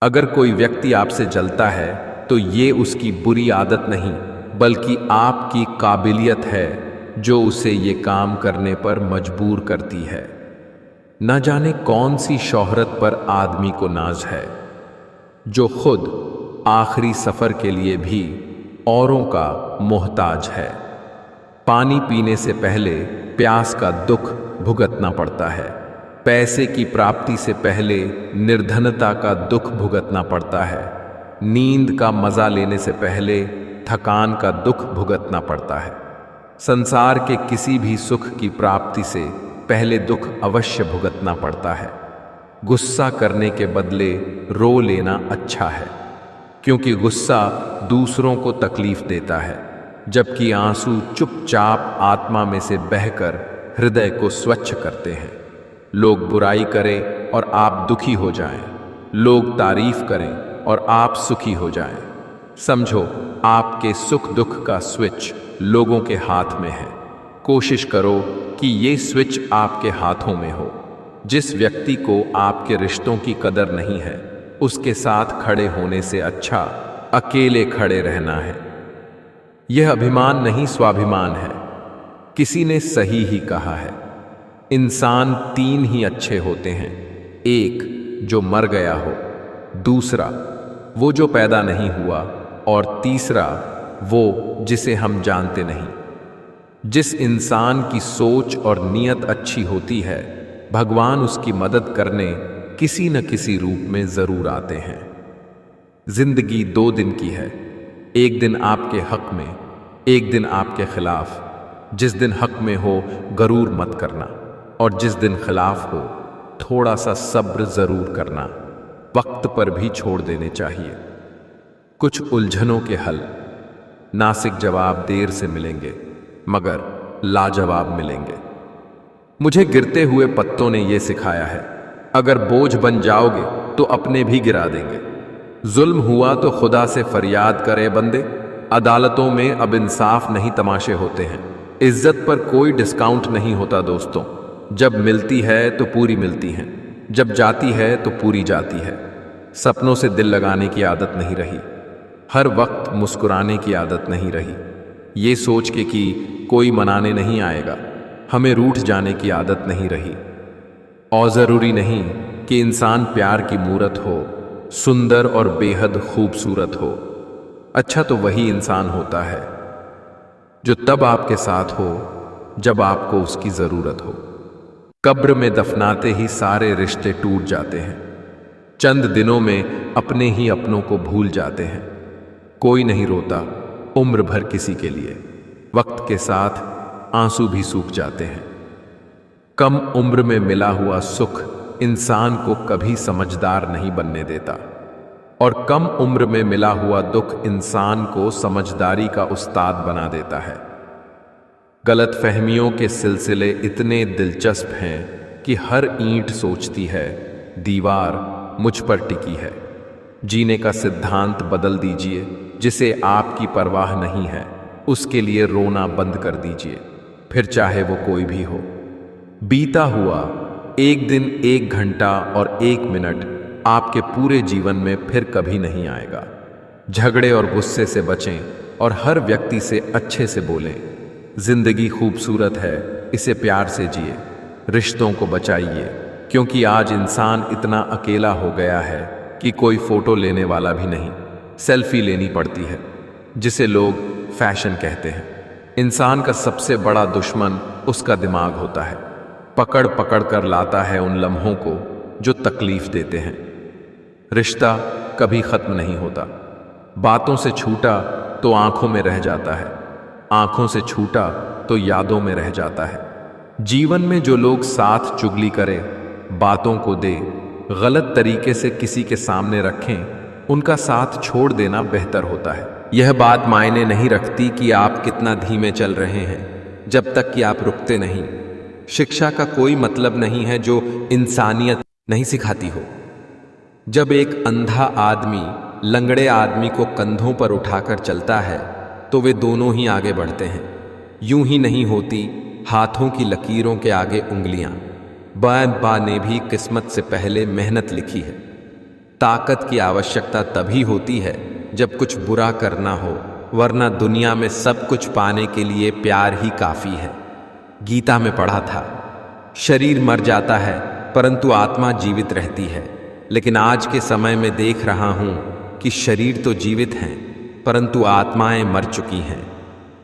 अगर कोई व्यक्ति आपसे जलता है तो ये उसकी बुरी आदत नहीं, बल्कि आपकी काबिलियत है जो उसे ये काम करने पर मजबूर करती है। न जाने कौन सी शोहरत पर आदमी को नाज है, जो खुद आखिरी सफर के लिए भी औरों का मोहताज है। पानी पीने से पहले प्यास का दुख भुगतना पड़ता है, पैसे की प्राप्ति से पहले निर्धनता का दुख भुगतना पड़ता है, नींद का मजा लेने से पहले थकान का दुख भुगतना पड़ता है। संसार के किसी भी सुख की प्राप्ति से पहले दुख अवश्य भुगतना पड़ता है। गुस्सा करने के बदले रो लेना अच्छा है, क्योंकि गुस्सा दूसरों को तकलीफ देता है, जबकि आंसू चुपचाप आत्मा में से बहकर हृदय को स्वच्छ करते हैं। लोग बुराई करें और आप दुखी हो जाएं, लोग तारीफ करें और आप सुखी हो जाएं। समझो, आपके सुख दुख का स्विच लोगों के हाथ में है। कोशिश करो कि ये स्विच आपके हाथों में हो। जिस व्यक्ति को आपके रिश्तों की कदर नहीं है, उसके साथ खड़े होने से अच्छा अकेले खड़े रहना है। यह अभिमान नहीं, स्वाभिमान है। किसी ने सही ही कहा है, इंसान तीन ही अच्छे होते हैं। एक जो मर गया हो, दूसरा वो जो पैदा नहीं हुआ, और तीसरा वो जिसे हम जानते नहीं। जिस इंसान की सोच और नीयत अच्छी होती है, भगवान उसकी मदद करने किसी न किसी रूप में जरूर आते हैं। जिंदगी 2 दिन की है, एक दिन आपके हक में, एक दिन आपके खिलाफ। जिस दिन हक में हो गरूर मत करना, और जिस दिन खिलाफ हो थोड़ा सा सब्र जरूर करना। वक्त पर भी छोड़ देने चाहिए। कुछ उलझनों के हल नासिक जवाब देर से मिलेंगे, मगर लाजवाब मिलेंगे। मुझे गिरते हुए पत्तों ने यह सिखाया है, अगर बोझ बन जाओगे तो अपने भी गिरा देंगे। जुल्म हुआ तो खुदा से फरियाद करे बंदे। अदालतों में अब इंसाफ नहीं, तमाशे होते हैं। इज्जत पर कोई डिस्काउंट नहीं होता दोस्तों। जब मिलती है तो पूरी मिलती है, जब जाती है तो पूरी जाती है। सपनों से दिल लगाने की आदत नहीं रही, हर वक्त मुस्कुराने की आदत नहीं रही। ये सोच के कि कोई मनाने नहीं आएगा, हमें रूठ जाने की आदत नहीं रही। और ज़रूरी नहीं कि इंसान प्यार की मूरत हो, सुंदर और बेहद खूबसूरत हो। अच्छा तो वही इंसान होता है जो तब आपके साथ हो जब आपको उसकी ज़रूरत हो। कब्र में दफनाते ही सारे रिश्ते टूट जाते हैं। चंद दिनों में अपने ही अपनों को भूल जाते हैं। कोई नहीं रोता उम्र भर किसी के लिए, वक्त के साथ आंसू भी सूख जाते हैं। कम उम्र में मिला हुआ सुख इंसान को कभी समझदार नहीं बनने देता, और कम उम्र में मिला हुआ दुख इंसान को समझदारी का उस्ताद बना देता है। गलतफहमियों के सिलसिले इतने दिलचस्प हैं कि हर ईंट सोचती है दीवार मुझ पर टिकी है। जीने का सिद्धांत बदल दीजिए। जिसे आपकी परवाह नहीं है उसके लिए रोना बंद कर दीजिए, फिर चाहे वो कोई भी हो। बीता हुआ एक दिन, 1 घंटा और 1 मिनट आपके पूरे जीवन में फिर कभी नहीं आएगा। झगड़े और गुस्से से बचें और हर व्यक्ति से अच्छे से बोलें। जिंदगी खूबसूरत है, इसे प्यार से जिए। रिश्तों को बचाइए, क्योंकि आज इंसान इतना अकेला हो गया है कि कोई फोटो लेने वाला भी नहीं। सेल्फी लेनी पड़ती है, जिसे लोग फैशन कहते हैं। इंसान का सबसे बड़ा दुश्मन उसका दिमाग होता है। पकड़ पकड़ कर लाता है उन लम्हों को जो तकलीफ देते हैं। रिश्ता कभी खत्म नहीं होता। बातों से छूटा तो आंखों में रह जाता है, आंखों से छूटा तो यादों में रह जाता है। जीवन में जो लोग साथ चुगली करें, बातों को दे, गलत तरीके से किसी के सामने रखें, उनका साथ छोड़ देना बेहतर होता है। यह बात मायने नहीं रखती कि आप कितना धीमे चल रहे हैं, जब तक कि आप रुकते नहीं। शिक्षा का कोई मतलब नहीं है जो इंसानियत नहीं सिखाती हो। जब एक अंधा आदमी लंगड़े आदमी को कंधों पर उठाकर चलता है तो वे दोनों ही आगे बढ़ते हैं। यूं ही नहीं होती हाथों की लकीरों के आगे उंगलियां। बा ने भी किस्मत से पहले मेहनत लिखी है। ताकत की आवश्यकता तभी होती है जब कुछ बुरा करना हो, वरना दुनिया में सब कुछ पाने के लिए प्यार ही काफी है। गीता में पढ़ा था, शरीर मर जाता है परंतु आत्मा जीवित रहती है। लेकिन आज के समय में देख रहा हूं कि शरीर तो जीवित हैं परंतु आत्माएं मर चुकी हैं।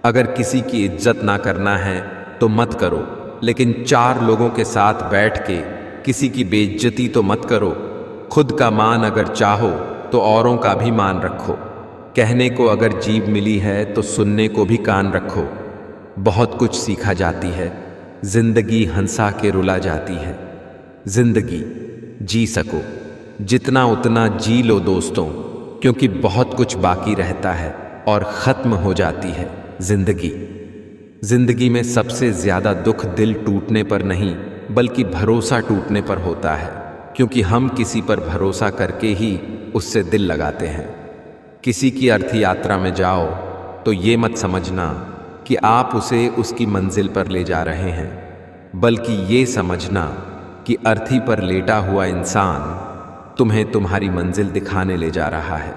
अगर किसी की इज्जत ना करना है तो मत करो, लेकिन 4 लोगों के साथ बैठ के किसी की बेइज्जती तो मत करो। खुद का मान अगर चाहो तो औरों का भी मान रखो। कहने को अगर जीभ मिली है तो सुनने को भी कान रखो। बहुत कुछ सीखा जाती है, जिंदगी हंसा के रुला जाती है। जिंदगी जी सको जितना उतना जी लो दोस्तों, क्योंकि बहुत कुछ बाकी रहता है और ख़त्म हो जाती है जिंदगी। जिंदगी में सबसे ज़्यादा दुख दिल टूटने पर नहीं बल्कि भरोसा टूटने पर होता है, क्योंकि हम किसी पर भरोसा करके ही उससे दिल लगाते हैं। किसी की अर्थ यात्रा में जाओ तो ये मत समझना कि आप उसे उसकी मंजिल पर ले जा रहे हैं, बल्कि ये समझना कि अर्थी पर लेटा हुआ इंसान तुम्हें तुम्हारी मंजिल दिखाने ले जा रहा है।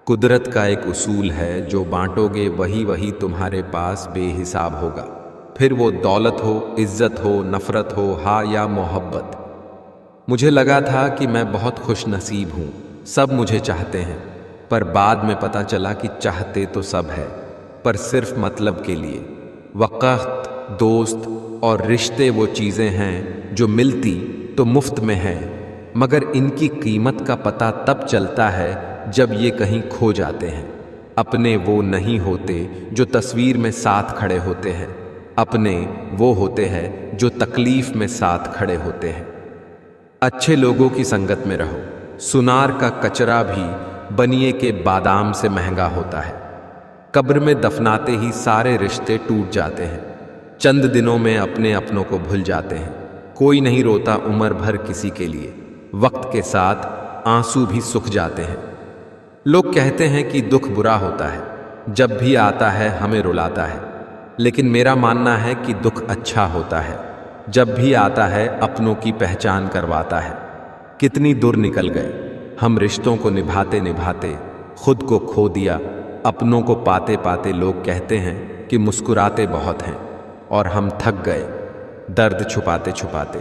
कुदरत का एक उसूल है, जो बांटोगे वही वही तुम्हारे पास बेहिसाब होगा। फिर वो दौलत हो, इज्जत हो, नफरत हो, हाँ या मोहब्बत। मुझे लगा था कि मैं बहुत खुश नसीब हूँ, सब मुझे चाहते हैं, पर बाद में पता चला कि चाहते तो सब है, पर सिर्फ मतलब के लिए। वक़्त, दोस्त और रिश्ते वो चीज़ें हैं जो मिलती तो मुफ्त में हैं, मगर इनकी कीमत का पता तब चलता है जब ये कहीं खो जाते हैं। अपने वो नहीं होते जो तस्वीर में साथ खड़े होते हैं, अपने वो होते हैं जो तकलीफ में साथ खड़े होते हैं। अच्छे लोगों की संगत में रहो। सुनार का कचरा भी बनिए के बादाम से महंगा होता है। कब्र में दफनाते ही सारे रिश्ते टूट जाते हैं। चंद दिनों में अपने अपनों को भूल जाते हैं। कोई नहीं रोता उम्र भर किसी के लिए, वक्त के साथ आंसू भी सूख जाते हैं। लोग कहते हैं कि दुख बुरा होता है, जब भी आता है हमें रुलाता है, लेकिन मेरा मानना है कि दुख अच्छा होता है, जब भी आता है अपनों की पहचान करवाता है। कितनी दूर निकल गए हम रिश्तों को निभाते निभाते, खुद को खो दिया। अपनों को पाते पाते लोग कहते हैं कि मुस्कुराते बहुत हैं, और हम थक गए दर्द छुपाते छुपाते।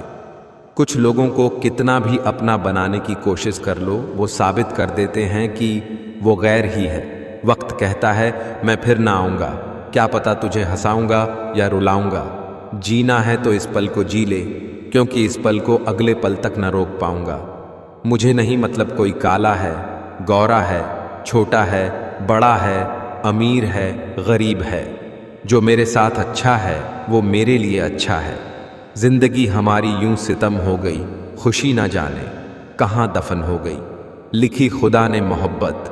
कुछ लोगों को कितना भी अपना बनाने की कोशिश कर लो, वो साबित कर देते हैं कि वो गैर ही है। वक्त कहता है मैं फिर ना आऊँगा, क्या पता तुझे हंसाऊँगा या रुलाऊँगा। जीना है तो इस पल को जी ले, क्योंकि इस पल को अगले पल तक न रोक पाऊँगा। मुझे नहीं मतलब कोई काला है, गोरा है, छोटा है, बड़ा है, अमीर है, गरीब है। जो मेरे साथ अच्छा है वो मेरे लिए अच्छा है। जिंदगी हमारी यूं सितम हो गई, खुशी ना जाने कहाँ दफन हो गई। लिखी खुदा ने मोहब्बत,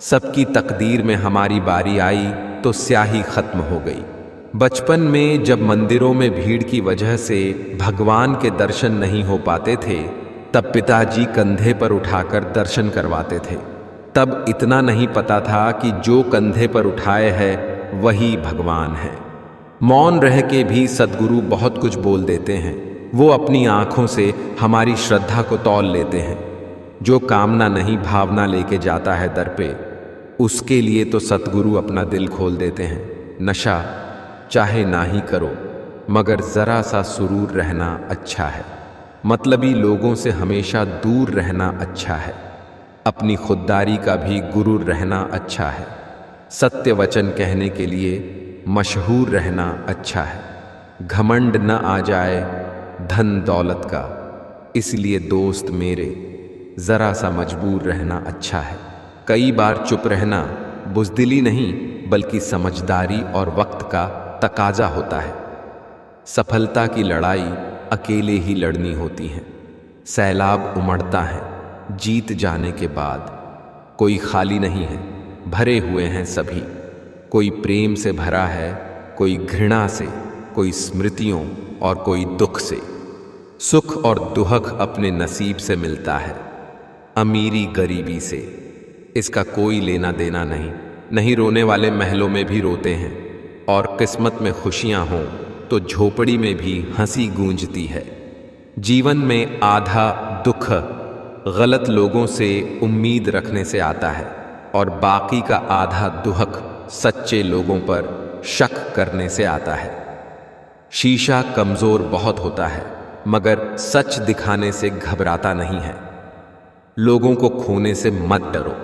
सबकी तकदीर में हमारी बारी आई तो स्याही खत्म हो गई। बचपन में जब मंदिरों में भीड़ की वजह से भगवान के दर्शन नहीं हो पाते थे, तब पिताजी कंधे पर उठाकर दर्शन करवाते थे। तब इतना नहीं पता था कि जो कंधे पर उठाए है वही भगवान है। मौन रह के भी सद्गुरु बहुत कुछ बोल देते हैं। वो अपनी आँखों से हमारी श्रद्धा को तौल लेते हैं। जो कामना नहीं भावना लेके जाता है दर पे, उसके लिए तो सतगुरु अपना दिल खोल देते हैं। नशा चाहे ना ही करो, मगर ज़रा सा सुरूर रहना अच्छा है। मतलबी लोगों से हमेशा दूर रहना अच्छा है। अपनी खुददारी का भी गुरूर रहना अच्छा है। सत्य वचन कहने के लिए मशहूर रहना अच्छा है। घमंड न आ जाए धन दौलत का, इसलिए दोस्त मेरे ज़रा सा मजबूर रहना अच्छा है। कई बार चुप रहना बुज़दिली नहीं बल्कि समझदारी और वक्त का तकाजा होता है। सफलता की लड़ाई अकेले ही लड़नी होती है। सैलाब उमड़ता है जीत जाने के बाद, कोई खाली नहीं है, भरे हुए हैं सभी। कोई प्रेम से भरा है, कोई घृणा से, कोई स्मृतियों और कोई दुख से। सुख और दुहक अपने नसीब से मिलता है, अमीरी गरीबी से इसका कोई लेना देना नहीं। नहीं रोने वाले महलों में भी रोते हैं, और किस्मत में खुशियां हों तो झोपड़ी में भी हंसी गूंजती है। जीवन में आधा दुख गलत लोगों से उम्मीद रखने से आता है और बाकी का आधा दुहक सच्चे लोगों पर शक करने से आता है। शीशा कमजोर बहुत होता है मगर सच दिखाने से घबराता नहीं है। लोगों को खोने से मत डरो।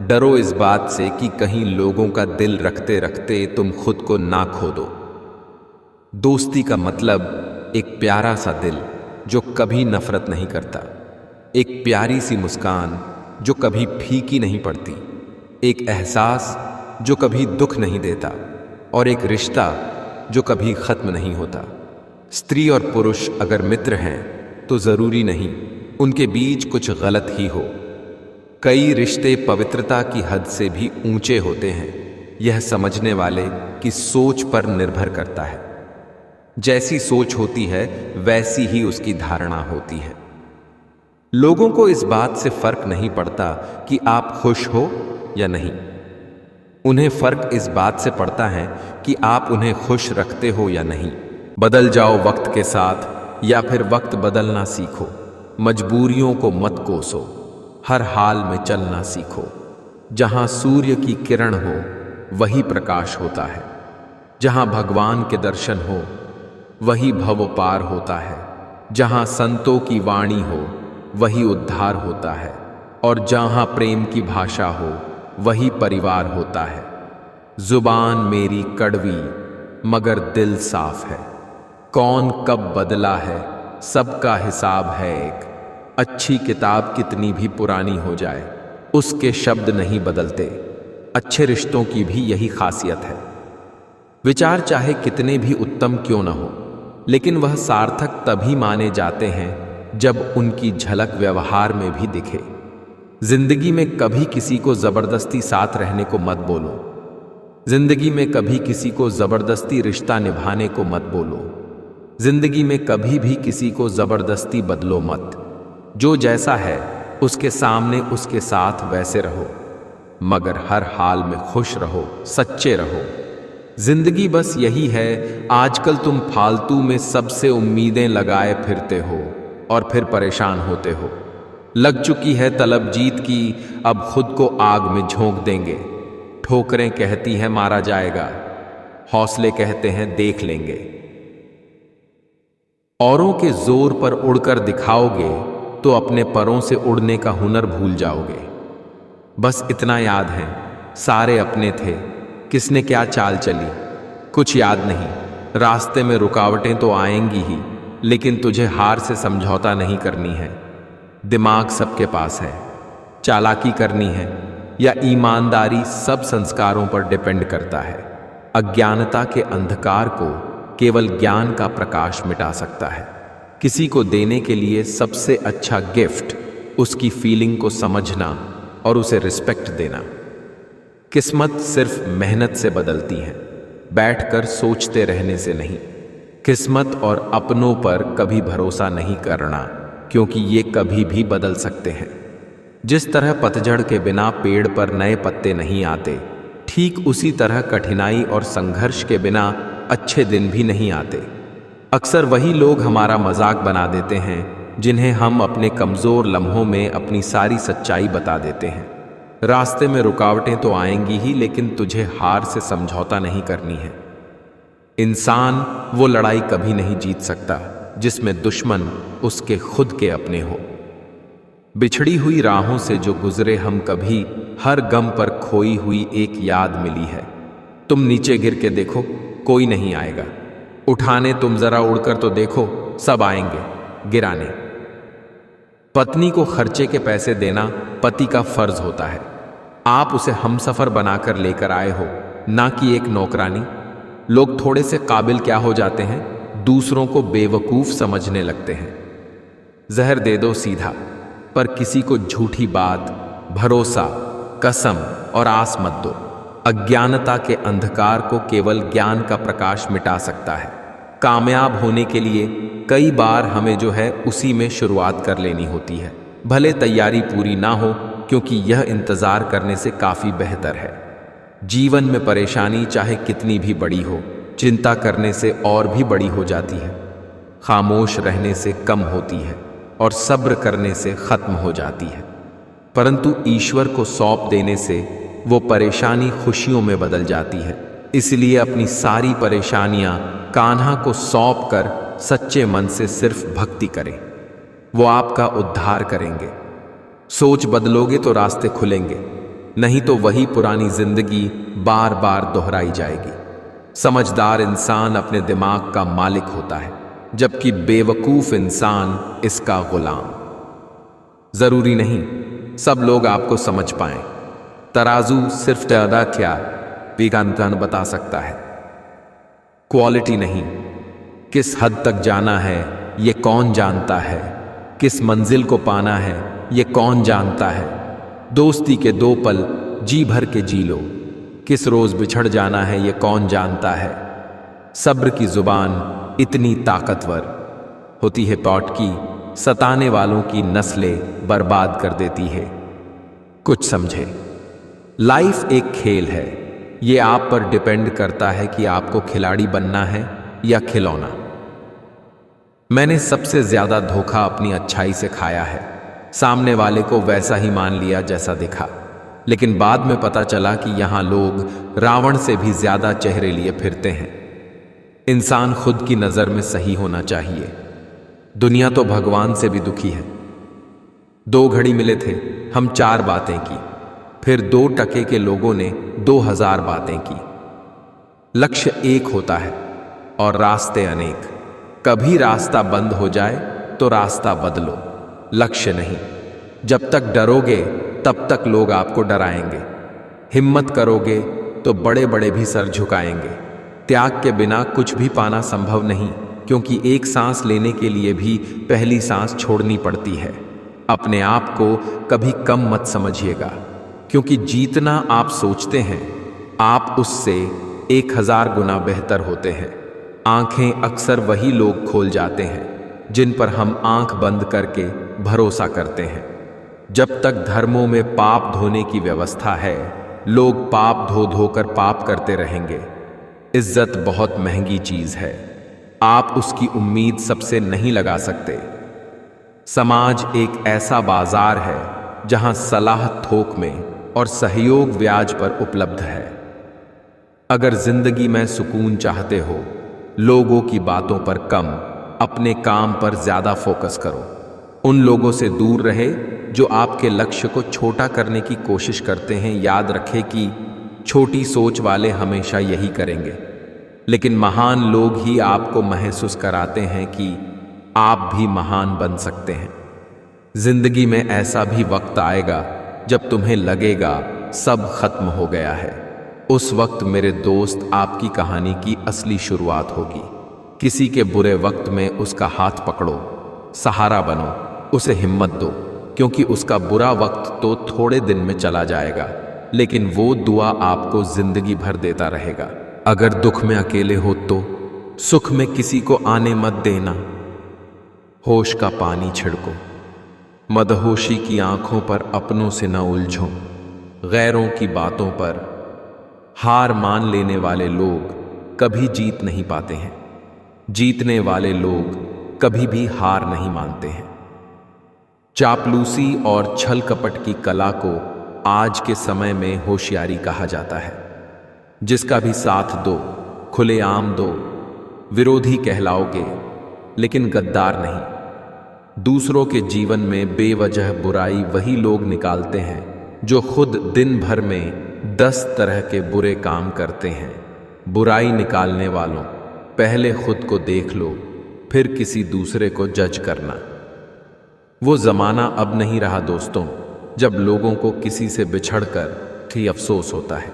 डरो इस बात से कि कहीं लोगों का दिल रखते रखते तुम खुद को ना खो दो। दोस्ती का मतलब एक प्यारा सा दिल जो कभी नफरत नहीं करता, एक प्यारी सी मुस्कान जो कभी फीकी नहीं पड़ती, एक एहसास जो कभी दुख नहीं देता और एक रिश्ता जो कभी खत्म नहीं होता। स्त्री और पुरुष अगर मित्र हैं तो जरूरी नहीं उनके बीच कुछ गलत ही हो। कई रिश्ते पवित्रता की हद से भी ऊंचे होते हैं। यह समझने वाले की सोच पर निर्भर करता है। जैसी सोच होती है वैसी ही उसकी धारणा होती है। लोगों को इस बात से फर्क नहीं पड़ता कि आप खुश हो या नहीं। उन्हें फर्क इस बात से पड़ता है कि आप उन्हें खुश रखते हो या नहीं। बदल जाओ वक्त के साथ या फिर वक्त बदलना सीखो। मजबूरियों को मत कोसो, हर हाल में चलना सीखो। जहां सूर्य की किरण हो वही प्रकाश होता है, जहां भगवान के दर्शन हो वही भव पार होता है, जहां संतों की वाणी हो वही उद्धार होता है और जहां प्रेम की भाषा हो वही परिवार होता है। जुबान मेरी कड़वी मगर दिल साफ है। कौन कब बदला है सबका हिसाब है एक। अच्छी किताब कितनी भी पुरानी हो जाए उसके शब्द नहीं बदलते। अच्छे रिश्तों की भी यही खासियत है। विचार चाहे कितने भी उत्तम क्यों न हो, लेकिन वह सार्थक तभी माने जाते हैं जब उनकी झलक व्यवहार में भी दिखे। जिंदगी में कभी किसी को जबरदस्ती साथ रहने को मत बोलो। जिंदगी में कभी किसी को जबरदस्ती रिश्ता निभाने को मत बोलो। जिंदगी में कभी भी किसी को जबरदस्ती बदलो मत। जो जैसा है उसके सामने उसके साथ वैसे रहो, मगर हर हाल में खुश रहो, सच्चे रहो। जिंदगी बस यही है। आजकल तुम फालतू में सबसे उम्मीदें लगाए फिरते हो और फिर परेशान होते हो। लग चुकी है तलब जीत की, अब खुद को आग में झोंक देंगे। ठोकरें कहती हैं मारा जाएगा, हौसले कहते हैं देख लेंगे। औरों के जोर पर उड़कर दिखाओगे तो अपने परों से उड़ने का हुनर भूल जाओगे। बस इतना याद है, सारे अपने थे, किसने क्या चाल चली कुछ याद नहीं। रास्ते में रुकावटें तो आएंगी ही, लेकिन तुझे हार से समझौता नहीं करनी है। दिमाग सबके पास है, चालाकी करनी है या ईमानदारी सब संस्कारों पर डिपेंड करता है। अज्ञानता के अंधकार को केवल ज्ञान का प्रकाश मिटा सकता है। किसी को देने के लिए सबसे अच्छा गिफ्ट उसकी फीलिंग को समझना और उसे रिस्पेक्ट देना। किस्मत सिर्फ मेहनत से बदलती है, बैठकर सोचते रहने से नहीं। किस्मत और अपनों पर कभी भरोसा नहीं करना, क्योंकि ये कभी भी बदल सकते हैं। जिस तरह पतझड़ के बिना पेड़ पर नए पत्ते नहीं आते, ठीक उसी तरह कठिनाई और संघर्ष के बिना अच्छे दिन भी नहीं आते। अक्सर वही लोग हमारा मजाक बना देते हैं जिन्हें हम अपने कमजोर लम्हों में अपनी सारी सच्चाई बता देते हैं। रास्ते में रुकावटें तो आएंगी ही, लेकिन तुझे हार से समझौता नहीं करनी है। इंसान वो लड़ाई कभी नहीं जीत सकता जिसमें दुश्मन उसके खुद के अपने हो। बिछड़ी हुई राहों से जो गुजरे हम कभी, हर गम पर खोई हुई एक याद मिली है। तुम नीचे गिर के देखो, कोई नहीं आएगा उठाने। तुम जरा उड़कर तो देखो, सब आएंगे गिराने। पत्नी को खर्चे के पैसे देना पति का फर्ज होता है। आप उसे हमसफर बनाकर लेकर आए हो, ना कि एक नौकरानी। लोग थोड़े से काबिल क्या हो जाते हैं, दूसरों को बेवकूफ समझने लगते हैं। जहर दे दो सीधा, पर किसी को झूठी बात, भरोसा, कसम और आस मत दो। अज्ञानता के अंधकार को केवल ज्ञान का प्रकाश मिटा सकता है। कामयाब होने के लिए कई बार हमें जो है उसी में शुरुआत कर लेनी होती है, भले तैयारी पूरी ना हो, क्योंकि यह इंतजार करने से काफी बेहतर है। जीवन में परेशानी चाहे कितनी भी बड़ी हो, चिंता करने से और भी बड़ी हो जाती है। खामोश रहने से कम होती है। और सब्र करने से खत्म हो जाती है। परंतु ईश्वर को सौंप देने से वो परेशानी खुशियों में बदल जाती है। इसलिए अपनी सारी परेशानियां कान्हा को सौंप कर सच्चे मन से सिर्फ भक्ति करें, वो आपका उद्धार करेंगे। सोच बदलोगे तो रास्ते खुलेंगे, नहीं तो वही पुरानी जिंदगी बार बार दोहराई जाएगी। समझदार इंसान अपने दिमाग का मालिक होता है, जबकि बेवकूफ इंसान इसका गुलाम। जरूरी नहीं सब लोग आपको समझ पाएं। तराजू सिर्फ ज्यादा क्या विज्ञान बता सकता है, क्वालिटी नहीं। किस हद तक जाना है ये कौन जानता है, किस मंजिल को पाना है ये कौन जानता है। दोस्ती के 2 पल जी भर के जी लो, किस रोज बिछड़ जाना है ये कौन जानता है। सब्र की जुबान इतनी ताकतवर होती है पौट की, सताने वालों की नस्लें बर्बाद कर देती है। कुछ समझे, लाइफ एक खेल है, ये आप पर डिपेंड करता है कि आपको खिलाड़ी बनना है या खिलौना। मैंने सबसे ज्यादा धोखा अपनी अच्छाई से खाया है। सामने वाले को वैसा ही मान लिया जैसा दिखा, लेकिन बाद में पता चला कि यहां लोग रावण से भी ज्यादा चेहरे लिए फिरते हैं। इंसान खुद की नजर में सही होना चाहिए। दुनिया तो भगवान से भी दुखी है। 2 घड़ी मिले थे, हम 4 बातें की, फिर 2 टके के लोगों ने 2000 बातें की। लक्ष्य एक होता है और रास्ते अनेक। कभी रास्ता बंद हो जाए तो रास्ता बदलो, लक्ष्य नहीं। जब तक डरोगे तब तक लोग आपको डराएंगे। हिम्मत करोगे तो बड़े बड़े भी सर झुकाएंगे। त्याग के बिना कुछ भी पाना संभव नहीं, क्योंकि एक सांस लेने के लिए भी पहली सांस छोड़नी पड़ती है। अपने आप को कभी कम मत समझिएगा, क्योंकि जीतना आप सोचते हैं आप उससे 1000 गुना बेहतर होते हैं। आंखें अक्सर वही लोग खोल जाते हैं जिन पर हम आंख बंद करके भरोसा करते हैं। जब तक धर्मों में पाप धोने की व्यवस्था है, लोग पाप धो धोकर पाप करते रहेंगे। इज्जत बहुत महंगी चीज है, आप उसकी उम्मीद सबसे नहीं लगा सकते। समाज एक ऐसा बाजार है जहां सलाह थोक में और सहयोग ब्याज पर उपलब्ध है। अगर जिंदगी में सुकून चाहते हो, लोगों की बातों पर कम, अपने काम पर ज्यादा फोकस करो। उन लोगों से दूर रहे जो आपके लक्ष्य को छोटा करने की कोशिश करते हैं। याद रखें कि छोटी सोच वाले हमेशा यही करेंगे, लेकिन महान लोग ही आपको महसूस कराते हैं कि आप भी महान बन सकते हैं। जिंदगी में ऐसा भी वक्त आएगा जब तुम्हें लगेगा सब खत्म हो गया है। उस वक्त मेरे दोस्त आपकी कहानी की असली शुरुआत होगी। किसी के बुरे वक्त में उसका हाथ पकड़ो, सहारा बनो, उसे हिम्मत दो, क्योंकि उसका बुरा वक्त तो थोड़े दिन में चला जाएगा, लेकिन वो दुआ आपको जिंदगी भर देता रहेगा। अगर दुख में अकेले हो तो सुख में किसी को आने मत देना। होश का पानी छिड़को, मदहोशी की आंखों पर अपनों से न उलझो। गैरों की बातों पर हार मान लेने वाले लोग कभी जीत नहीं पाते हैं। जीतने वाले लोग कभी भी हार नहीं मानते हैं। चापलूसी और छल कपट की कला को आज के समय में होशियारी कहा जाता है। जिसका भी साथ दो, खुलेआम दो, विरोधी कहलाओगे लेकिन गद्दार नहीं। दूसरों के जीवन में बेवजह बुराई वही लोग निकालते हैं जो खुद दिन भर में 10 तरह के बुरे काम करते हैं। बुराई निकालने वालों, पहले खुद को देख लो, फिर किसी दूसरे को जज करना। वो जमाना अब नहीं रहा दोस्तों, जब लोगों को किसी से बिछड़कर ही अफसोस होता है।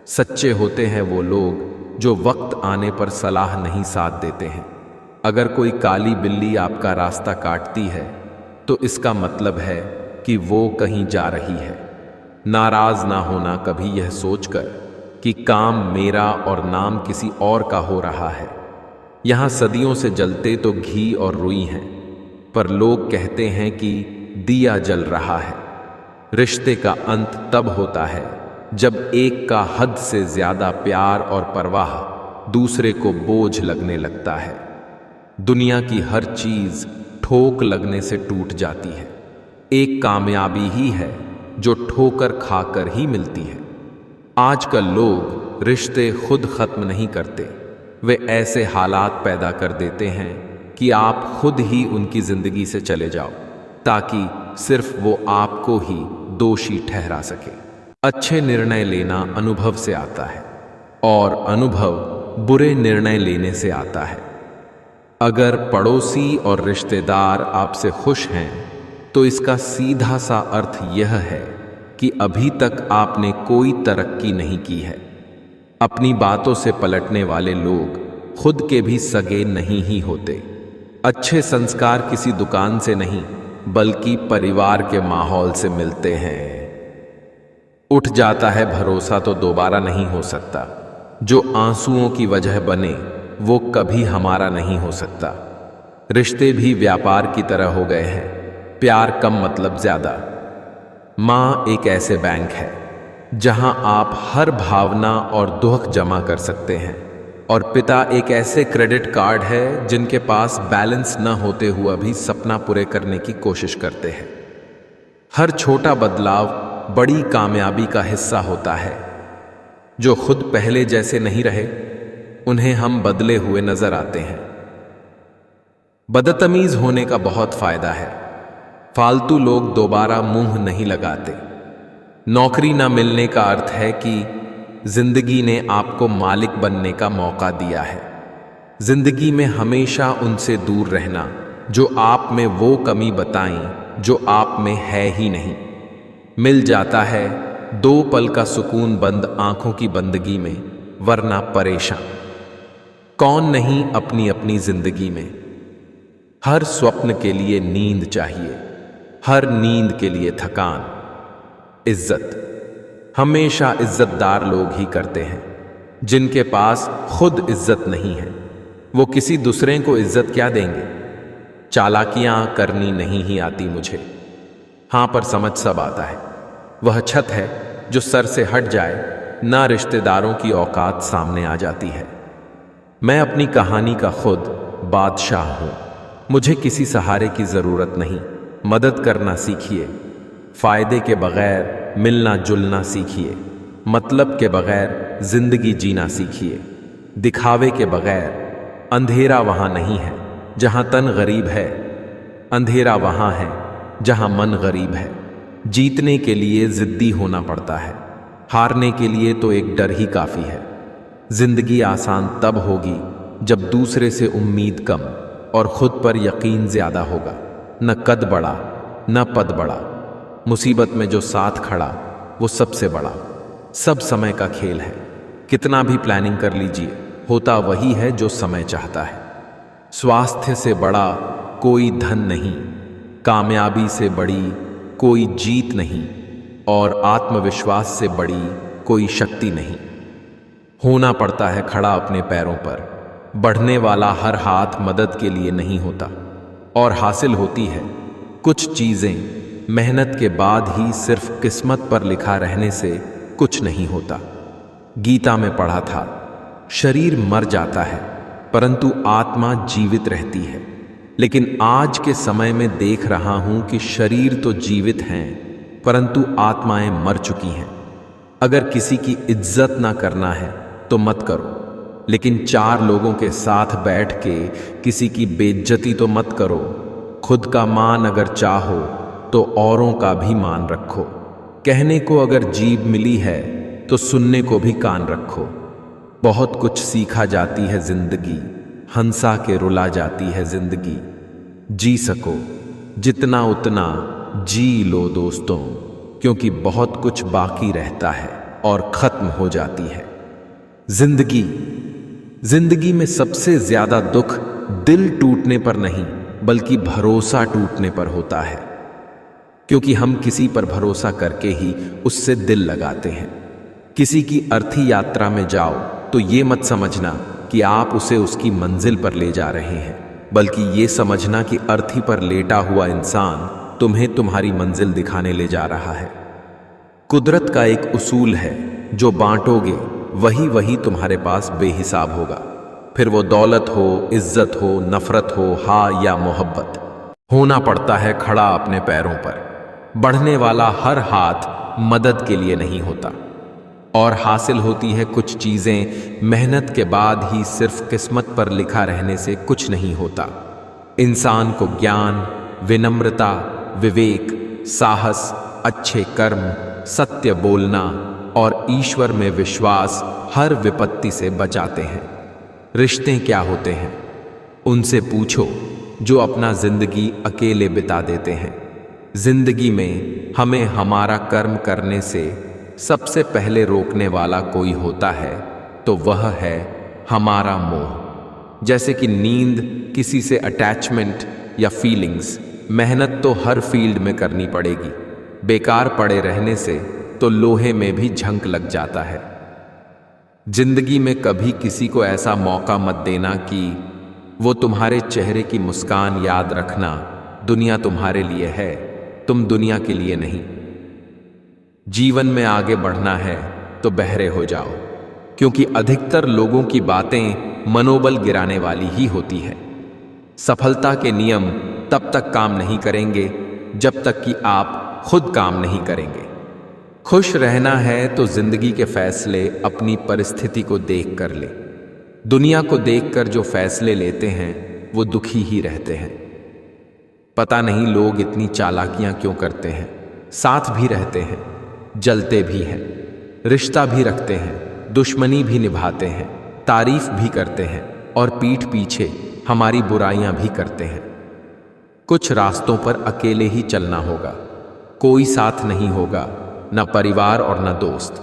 सच्चे होते हैं वो लोग जो वक्त आने पर सलाह नहीं साथ देते हैं। अगर कोई काली बिल्ली आपका रास्ता काटती है तो इसका मतलब है कि वो कहीं जा रही है। नाराज ना होना कभी यह सोचकर कि काम मेरा और नाम किसी और का हो रहा है। यहां सदियों से जलते तो घी और रुई हैं, पर लोग कहते हैं कि दिया जल रहा है। रिश्ते का अंत तब होता है जब एक का हद से ज्यादा प्यार और परवाह दूसरे को बोझ लगने लगता है। दुनिया की हर चीज ठोक लगने से टूट जाती है। एक कामयाबी ही है जो ठोकर खाकर ही मिलती है। आजकल लोग रिश्ते खुद खत्म नहीं करते, वे ऐसे हालात पैदा कर देते हैं कि आप खुद ही उनकी जिंदगी से चले जाओ, ताकि सिर्फ वो आपको ही दोषी ठहरा सके। अच्छे निर्णय लेना अनुभव से आता है और अनुभव बुरे निर्णय लेने से आता है। अगर पड़ोसी और रिश्तेदार आपसे खुश हैं, तो इसका सीधा सा अर्थ यह है कि अभी तक आपने कोई तरक्की नहीं की है। अपनी बातों से पलटने वाले लोग खुद के भी सगे नहीं ही होते। अच्छे संस्कार किसी दुकान से नहीं, बल्कि परिवार के माहौल से मिलते हैं। उठ जाता है भरोसा तो दोबारा नहीं हो सकता। जो आंसुओं की वजह बने वो कभी हमारा नहीं हो सकता। रिश्ते भी व्यापार की तरह हो गए हैं, प्यार कम मतलब ज्यादा। माँ एक ऐसे बैंक है जहां आप हर भावना और दुख जमा कर सकते हैं, और पिता एक ऐसे क्रेडिट कार्ड है जिनके पास बैलेंस न होते हुए भी सपना पूरे करने की कोशिश करते हैं। हर छोटा बदलाव बड़ी कामयाबी का हिस्सा होता है। जो खुद पहले जैसे नहीं रहे, उन्हें हम बदले हुए नजर आते हैं। बदतमीज होने का बहुत फायदा है। फालतू लोग दोबारा मुंह नहीं लगाते। नौकरी ना मिलने का अर्थ है कि जिंदगी ने आपको मालिक बनने का मौका दिया है। जिंदगी में हमेशा उनसे दूर रहना जो आप में वो कमी बताएं जो आप में है ही नहीं। मिल जाता है 2 पल का सुकून बंद आंखों की बंदगी में, वरना परेशान कौन नहीं अपनी अपनी जिंदगी में। हर स्वप्न के लिए नींद चाहिए, हर नींद के लिए थकान। इज्जत हमेशा इज्जतदार लोग ही करते हैं। जिनके पास खुद इज्जत नहीं है, वो किसी दूसरे को इज्जत क्या देंगे। चालाकियां करनी नहीं ही आती मुझे, हां पर समझ सब आता है। वह छत है जो सर से हट जाए, ना रिश्तेदारों की औकात सामने आ जाती है। मैं अपनी कहानी का खुद बादशाह हूं। मुझे किसी सहारे की जरूरत नहीं। मदद करना सीखिए, फायदे के बगैर मिलना जुलना सीखिए, मतलब के बगैर जिंदगी जीना सीखिए। दिखावे के बगैर अंधेरा वहां नहीं है जहां तन गरीब है, अंधेरा वहां है जहां मन गरीब है। जीतने के लिए जिद्दी होना पड़ता है, हारने के लिए तो एक डर ही काफी है। जिंदगी आसान तब होगी जब दूसरे से उम्मीद कम और खुद पर यकीन ज्यादा होगा। न कद बड़ा न पद बड़ा, मुसीबत में जो साथ खड़ा वो सबसे बड़ा। सब समय का खेल है, कितना भी प्लानिंग कर लीजिए, होता वही है जो समय चाहता है। स्वास्थ्य से बड़ा कोई धन नहीं, कामयाबी से बड़ी कोई जीत नहीं, और आत्मविश्वास से बड़ी कोई शक्ति नहीं। होना पड़ता है खड़ा अपने पैरों पर। बढ़ने वाला हर हाथ मदद के लिए नहीं होता, और हासिल होती है कुछ चीजें मेहनत के बाद ही सिर्फ किस्मत पर लिखा रहने से कुछ नहीं होता। गीता में पढ़ा था, शरीर मर जाता है परंतु आत्मा जीवित रहती है। लेकिन आज के समय में देख रहा हूं कि शरीर तो जीवित हैं परंतु आत्माएं मर चुकी हैं। अगर किसी की इज्जत ना करना है तो मत करो, लेकिन 4 लोगों के साथ बैठ के किसी की बेइज्जती तो मत करो। खुद का मान अगर चाहो तो औरों का भी मान रखो। कहने को अगर जीभ मिली है तो सुनने को भी कान रखो। बहुत कुछ सीखा जाती है जिंदगी, हंसा के रुला जाती है जिंदगी। जी सको जितना उतना जी लो दोस्तों, क्योंकि बहुत कुछ बाकी रहता है और खत्म हो जाती है जिंदगी में सबसे ज्यादा दुख दिल टूटने पर नहीं बल्कि भरोसा टूटने पर होता है, क्योंकि हम किसी पर भरोसा करके ही उससे दिल लगाते हैं। किसी की अर्थी यात्रा में जाओ तो ये मत समझना कि आप उसे उसकी मंजिल पर ले जा रहे हैं, बल्कि ये समझना कि अर्थी पर लेटा हुआ इंसान तुम्हें तुम्हारी मंजिल दिखाने ले जा रहा है। कुदरत का एक उसूल है, जो बांटोगे वही तुम्हारे पास बेहिसाब होगा। फिर वो दौलत हो, इज्जत हो, नफरत हो, हाँ या मोहब्बत। होना पड़ता है खड़ा अपने पैरों पर। बढ़ने वाला हर हाथ मदद के लिए नहीं होता, और हासिल होती है कुछ चीजें मेहनत के बाद ही। सिर्फ किस्मत पर लिखा रहने से कुछ नहीं होता। इंसान को ज्ञान, विनम्रता, विवेक, साहस, अच्छे कर्म, सत्य बोलना और ईश्वर में विश्वास हर विपत्ति से बचाते हैं। रिश्ते क्या होते हैं? उनसे पूछो जो अपना जिंदगी अकेले बिता देते हैं। जिंदगी में हमें हमारा कर्म करने से सबसे पहले रोकने वाला कोई होता है तो वह है हमारा मोह। जैसे कि नींद, किसी से अटैचमेंट या फीलिंग्स। मेहनत तो हर फील्ड में करनी पड़ेगी। बेकार पड़े रहने से तो लोहे में भी झंक लग जाता है। जिंदगी में कभी किसी को ऐसा मौका मत देना कि वो तुम्हारे चेहरे की मुस्कान याद रखना। दुनिया तुम्हारे लिए है, तुम दुनिया के लिए नहीं। जीवन में आगे बढ़ना है तो बहरे हो जाओ, क्योंकि अधिकतर लोगों की बातें मनोबल गिराने वाली ही होती है। सफलता के नियम तब तक काम नहीं करेंगे जब तक कि आप खुद काम नहीं करेंगे। खुश रहना है तो जिंदगी के फैसले अपनी परिस्थिति को देख कर ले। दुनिया को देखकर जो फैसले लेते हैं वो दुखी ही रहते हैं। पता नहीं लोग इतनी चालाकियां क्यों करते हैं। साथ भी रहते हैं, जलते भी हैं, रिश्ता भी रखते हैं, दुश्मनी भी निभाते हैं, तारीफ भी करते हैं और पीठ पीछे हमारी बुराइयां भी करते हैं। कुछ रास्तों पर अकेले ही चलना होगा। कोई साथ नहीं होगा, न परिवार और न दोस्त,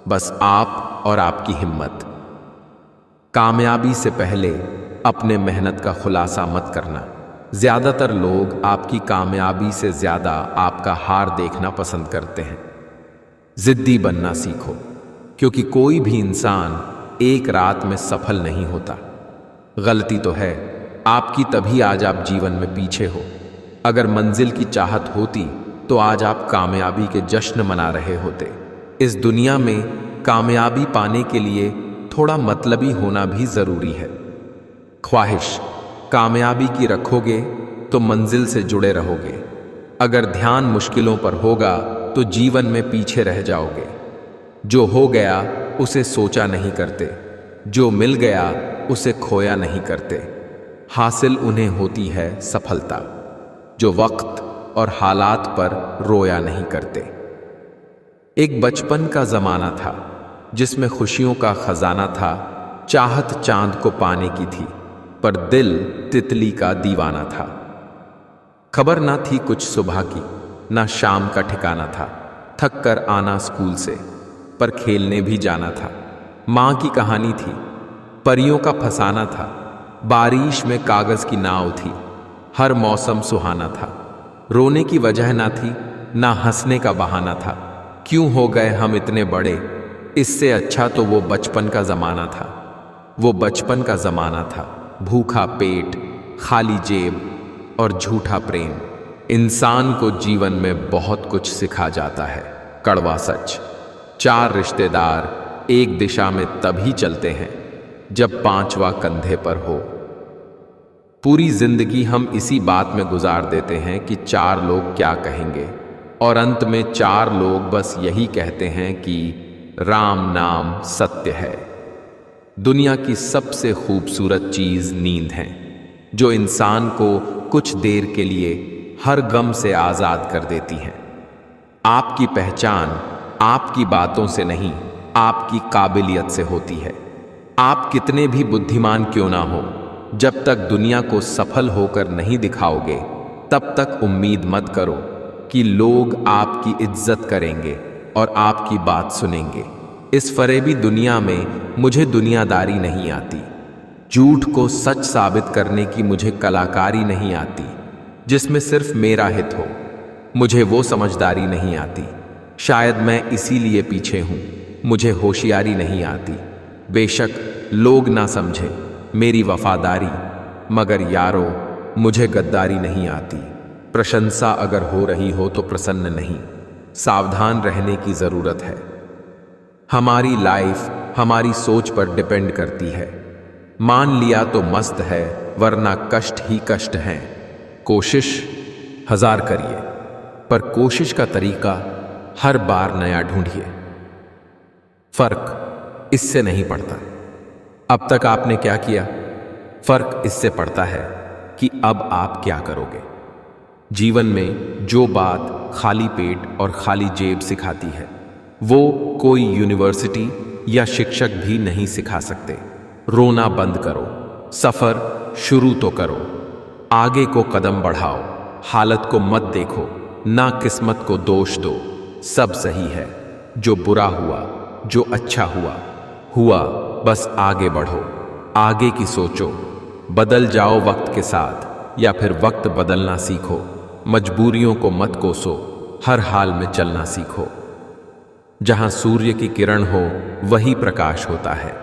बस आप और आपकी हिम्मत। कामयाबी से पहले अपने मेहनत का खुलासा मत करना। ज्यादातर लोग आपकी कामयाबी से ज्यादा आपका हार देखना पसंद करते हैं। जिद्दी बनना सीखो, क्योंकि कोई भी इंसान एक रात में सफल नहीं होता। गलती तो है आपकी, तभी आज आप जीवन में पीछे हो। अगर मंजिल की चाहत होती तो आज आप कामयाबी के जश्न मना रहे होते। इस दुनिया में कामयाबी पाने के लिए थोड़ा मतलबी होना भी जरूरी है। ख्वाहिश कामयाबी की रखोगे तो मंजिल से जुड़े रहोगे। अगर ध्यान मुश्किलों पर होगा तो जीवन में पीछे रह जाओगे। जो हो गया उसे सोचा नहीं करते, जो मिल गया उसे खोया नहीं करते। हासिल उन्हें होती है सफलता जो वक्त और हालात पर रोया नहीं करते। एक बचपन का जमाना था जिसमें खुशियों का खजाना था। चाहत चांद को पाने की थी, पर दिल तितली का दीवाना था। खबर ना थी कुछ सुबह की, ना शाम का ठिकाना था। थक कर आना स्कूल से, पर खेलने भी जाना था। माँ की कहानी थी, परियों का फसाना था। बारिश में कागज की नाव थी, हर मौसम सुहाना था। रोने की वजह ना थी, ना हंसने का बहाना था। क्यों हो गए हम इतने बड़े, इससे अच्छा तो वो बचपन का जमाना था। वो बचपन का जमाना था। भूखा पेट, खाली जेब और झूठा प्रेम इंसान को जीवन में बहुत कुछ सिखा जाता है। कड़वा सच, 4 रिश्तेदार एक दिशा में तभी चलते हैं जब 5वां कंधे पर हो। पूरी जिंदगी हम इसी बात में गुजार देते हैं कि 4 लोग क्या कहेंगे, और अंत में 4 लोग बस यही कहते हैं कि राम नाम सत्य है। दुनिया की सबसे खूबसूरत चीज नींद है, जो इंसान को कुछ देर के लिए हर गम से आजाद कर देती है। आपकी पहचान आपकी बातों से नहीं, आपकी काबिलियत से होती है। आप कितने भी बुद्धिमान क्यों ना हो, जब तक दुनिया को सफल होकर नहीं दिखाओगे तब तक उम्मीद मत करो कि लोग आपकी इज्जत करेंगे और आपकी बात सुनेंगे। इस फरेबी दुनिया में मुझे दुनियादारी नहीं आती। झूठ को सच साबित करने की मुझे कलाकारी नहीं आती, जिसमें सिर्फ मेरा हित हो। मुझे वो समझदारी नहीं आती, शायद मैं इसीलिए पीछे हूं। मुझे होशियारी नहीं आती, बेशक लोग ना समझे मेरी वफादारी, मगर यारो मुझे गद्दारी नहीं आती। प्रशंसा अगर हो रही हो तो प्रसन्न नहीं, सावधान रहने की जरूरत है। हमारी लाइफ हमारी सोच पर डिपेंड करती है। मान लिया तो मस्त है, वरना कष्ट ही कष्ट हैं। कोशिश 1000 करिए, पर कोशिश का तरीका हर बार नया ढूंढिए। फर्क इससे नहीं पड़ता अब तक आपने क्या किया, फर्क इससे पड़ता है कि अब आप क्या करोगे। जीवन में जो बात खाली पेट और खाली जेब सिखाती है, वो कोई यूनिवर्सिटी या शिक्षक भी नहीं सिखा सकते। रोना बंद करो, सफर शुरू तो करो, आगे को कदम बढ़ाओ, हालत को मत देखो, ना किस्मत को दोष दो। सब सही है, जो बुरा हुआ, जो अच्छा हुआ हुआ, बस आगे बढ़ो, आगे की सोचो। बदल जाओ वक्त के साथ या फिर वक्त बदलना सीखो। मजबूरियों को मत कोसो, हर हाल में चलना सीखो। जहां सूर्य की किरण हो वही प्रकाश होता है,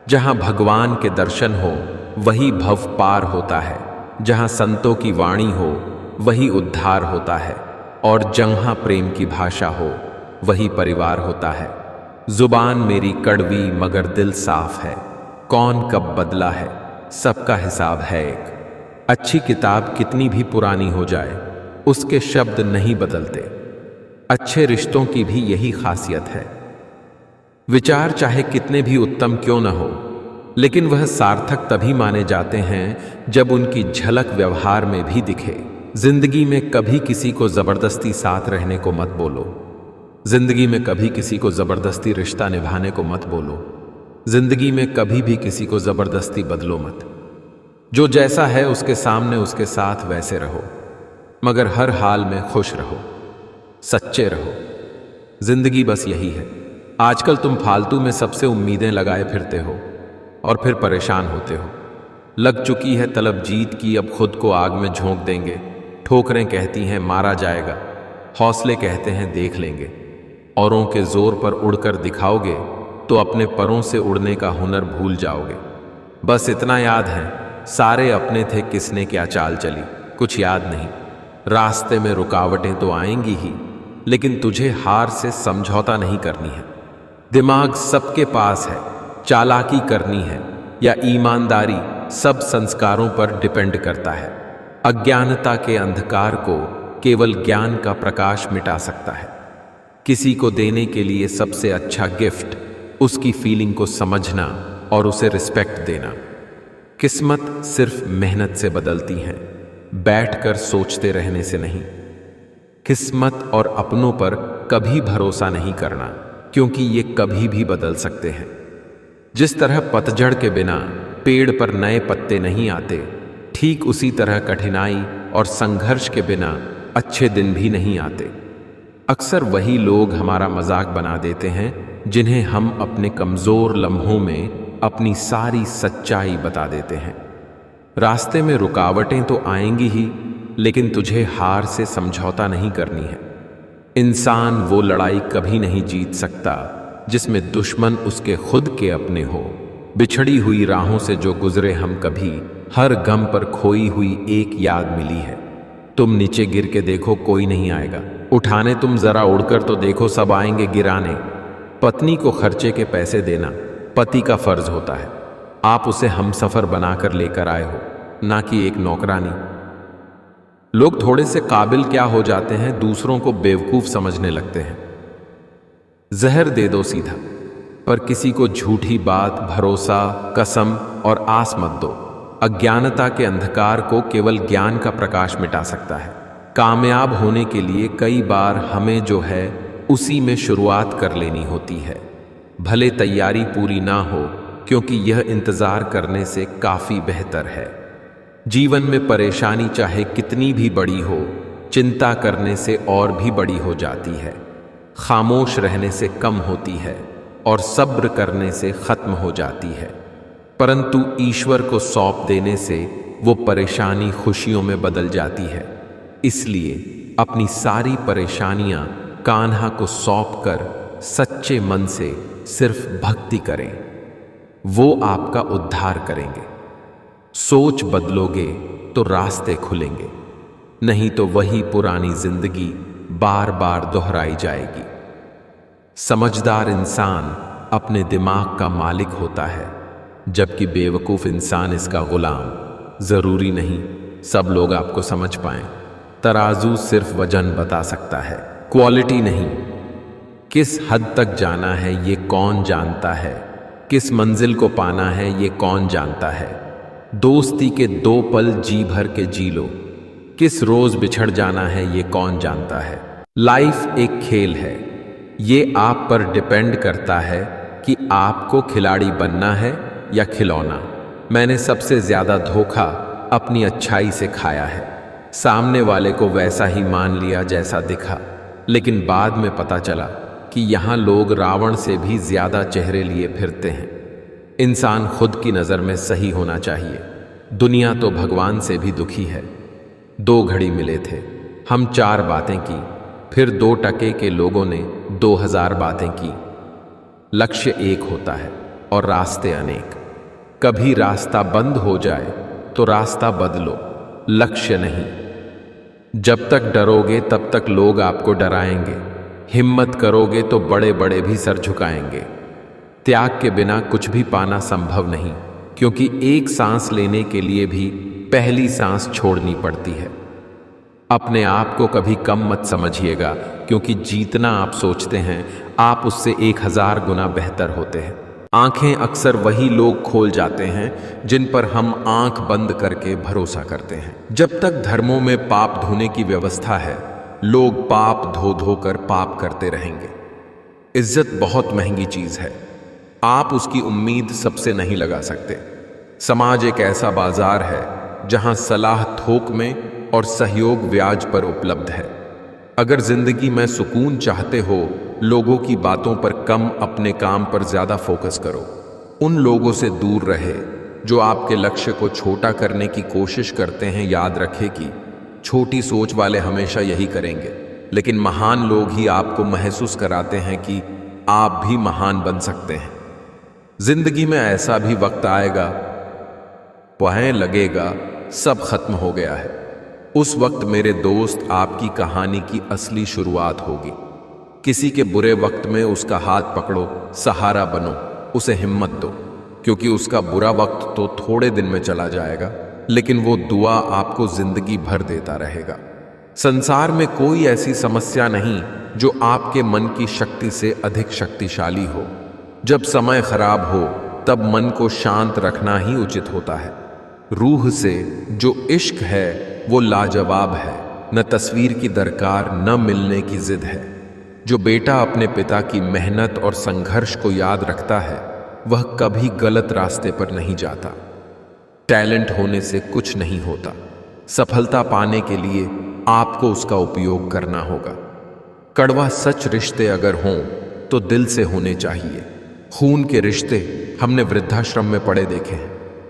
जहां भगवान के दर्शन हो वही भव पार होता है, जहां संतों की वाणी हो वही उद्धार होता है, और जहां प्रेम की भाषा हो वही परिवार होता है। जुबान मेरी कड़वी मगर दिल साफ है, कौन कब बदला है सबका हिसाब है एक। अच्छी किताब कितनी भी पुरानी हो जाए, उसके शब्द नहीं बदलते। अच्छे रिश्तों की भी यही खासियत है। विचार चाहे कितने भी उत्तम क्यों न हो, लेकिन वह सार्थक तभी माने जाते हैं जब उनकी झलक व्यवहार में भी दिखे। जिंदगी में कभी किसी को जबरदस्ती साथ रहने को मत बोलो। जिंदगी में कभी किसी को जबरदस्ती रिश्ता निभाने को मत बोलो। जिंदगी में कभी भी किसी को जबरदस्ती बदलो मत। जो जैसा है उसके सामने उसके साथ वैसे रहो, मगर हर हाल में खुश रहो, सच्चे रहो। जिंदगी बस यही है। आजकल तुम फालतू में सबसे उम्मीदें लगाए फिरते हो और फिर परेशान होते हो। लग चुकी है तलब जीत की, अब खुद को आग में झोंक देंगे। ठोकरें कहती हैं मारा जाएगा, हौसले कहते हैं देख लेंगे। औरों के जोर पर उड़कर दिखाओगे तो अपने परों से उड़ने का हुनर भूल जाओगे। बस इतना याद है, सारे अपने थे किसने क्या चाल चली, कुछ याद नहीं। रास्ते में रुकावटें तो आएंगी ही, लेकिन तुझे हार से समझौता नहीं करनी है। दिमाग सबके पास है, चालाकी करनी है या ईमानदारी सब संस्कारों पर डिपेंड करता है। अज्ञानता के अंधकार को केवल ज्ञान का प्रकाश मिटा सकता है। किसी को देने के लिए सबसे अच्छा गिफ्ट उसकी फीलिंग को समझना और उसे रिस्पेक्ट देना। किस्मत सिर्फ मेहनत से बदलती है, बैठकर सोचते रहने से नहीं। किस्मत और अपनों पर कभी भरोसा नहीं करना, क्योंकि ये कभी भी बदल सकते हैं। जिस तरह पतझड़ के बिना पेड़ पर नए पत्ते नहीं आते, ठीक उसी तरह कठिनाई और संघर्ष के बिना अच्छे दिन भी नहीं आते। अक्सर वही लोग हमारा मजाक बना देते हैं जिन्हें हम अपने कमजोर लम्हों में अपनी सारी सच्चाई बता देते हैं। रास्ते में रुकावटें तो आएंगी ही, लेकिन तुझे हार से समझौता नहीं करनी है। इंसान वो लड़ाई कभी नहीं जीत सकता जिसमें दुश्मन उसके खुद के अपने हो। बिछड़ी हुई राहों से जो गुजरे हम कभी, हर गम पर खोई हुई एक याद मिली है। तुम नीचे गिर के देखो कोई नहीं आएगा उठाने, तुम जरा उड़कर तो देखो सब आएंगे गिराने। पत्नी को खर्चे के पैसे देना पति का फर्ज होता है। आप उसे हमसफर बनाकर लेकर आए हो, ना कि एक नौकरानी। लोग थोड़े से काबिल क्या हो जाते हैं, दूसरों को बेवकूफ समझने लगते हैं। जहर दे दो सीधा, पर किसी को झूठी बात, भरोसा, कसम और आस मत दो। अज्ञानता के अंधकार को केवल ज्ञान का प्रकाश मिटा सकता है। कामयाब होने के लिए कई बार हमें जो है उसी में शुरुआत कर लेनी होती है, भले तैयारी पूरी ना हो, क्योंकि यह इंतजार करने से काफी बेहतर है। जीवन में परेशानी चाहे कितनी भी बड़ी हो, चिंता करने से और भी बड़ी हो जाती है। खामोश रहने से कम होती है और सब्र करने से खत्म हो जाती है। परंतु ईश्वर को सौंप देने से वो परेशानी खुशियों में बदल जाती है। इसलिए अपनी सारी परेशानियां कान्हा को सौंपकर सच्चे मन से सिर्फ भक्ति करें, वो आपका उद्धार करेंगे। सोच बदलोगे तो रास्ते खुलेंगे, नहीं तो वही पुरानी जिंदगी बार बार दोहराई जाएगी। समझदार इंसान अपने दिमाग का मालिक होता है, जबकि बेवकूफ इंसान इसका गुलाम। जरूरी नहीं सब लोग आपको समझ पाएं। तराजू सिर्फ वजन बता सकता है, क्वालिटी नहीं। किस हद तक जाना है ये कौन जानता है, किस मंजिल को पाना है ये कौन जानता है। दोस्ती के 2 पल जी भर के जी लो, किस रोज बिछड़ जाना है ये कौन जानता है। लाइफ एक खेल है, ये आप पर डिपेंड करता है कि आपको खिलाड़ी बनना है या खिलौना। मैंने सबसे ज्यादा धोखा अपनी अच्छाई से खाया है। सामने वाले को वैसा ही मान लिया जैसा दिखा, लेकिन बाद में पता चला कि यहाँ लोग रावण से भी ज्यादा चेहरे लिए फिरते हैं। इंसान खुद की नज़र में सही होना चाहिए। दुनिया तो भगवान से भी दुखी है। 2 घड़ी मिले थे, हम 4 बातें की, फिर 2 टके के लोगों ने 2000 बातें की। लक्ष्य एक होता है और रास्ते अनेक। कभी रास्ता बंद हो जाए तो रास्ता बदलो, लक्ष्य नहीं। जब तक डरोगे तब तक लोग आपको डराएंगे। हिम्मत करोगे तो बड़े बड़े भी सर झुकाएंगे। त्याग के बिना कुछ भी पाना संभव नहीं, क्योंकि एक सांस लेने के लिए भी पहली सांस छोड़नी पड़ती है। अपने आप को कभी कम मत समझिएगा, क्योंकि जितना आप सोचते हैं आप उससे 1000 गुना बेहतर होते हैं। आंखें अक्सर वही लोग खोल जाते हैं जिन पर हम आंख बंद करके भरोसा करते हैं। जब तक धर्मों में पाप धोने की व्यवस्था है, लोग पाप धो धो कर पाप करते रहेंगे। इज्जत बहुत महंगी चीज है, आप उसकी उम्मीद सबसे नहीं लगा सकते। समाज एक ऐसा बाजार है जहां सलाह थोक में और सहयोग ब्याज पर उपलब्ध है। अगर जिंदगी में सुकून चाहते हो, लोगों की बातों पर कम, अपने काम पर ज्यादा फोकस करो। उन लोगों से दूर रहे जो आपके लक्ष्य को छोटा करने की कोशिश करते हैं। याद रखें कि छोटी सोच वाले हमेशा यही करेंगे, लेकिन महान लोग ही आपको महसूस कराते हैं कि आप भी महान बन सकते हैं। जिंदगी में ऐसा भी वक्त आएगा, वहीं लगेगा सब खत्म हो गया है। उस वक्त मेरे दोस्त आपकी कहानी की असली शुरुआत होगी। किसी के बुरे वक्त में उसका हाथ पकड़ो, सहारा बनो, उसे हिम्मत दो, क्योंकि उसका बुरा वक्त तो थोड़े दिन में चला जाएगा, लेकिन वो दुआ आपको जिंदगी भर देता रहेगा। संसार में कोई ऐसी समस्या नहीं जो आपके मन की शक्ति से अधिक शक्तिशाली हो। जब समय खराब हो तब मन को शांत रखना ही उचित होता है। रूह से जो इश्क है वो लाजवाब है, न तस्वीर की दरकार न मिलने की जिद है। जो बेटा अपने पिता की मेहनत और संघर्ष को याद रखता है वह कभी गलत रास्ते पर नहीं जाता। टैलेंट होने से कुछ नहीं होता, सफलता पाने के लिए आपको उसका उपयोग करना होगा। कड़वा सच रिश्ते अगर हों तो दिल से होने चाहिए। खून के रिश्ते हमने वृद्धाश्रम में पड़े देखे हैं।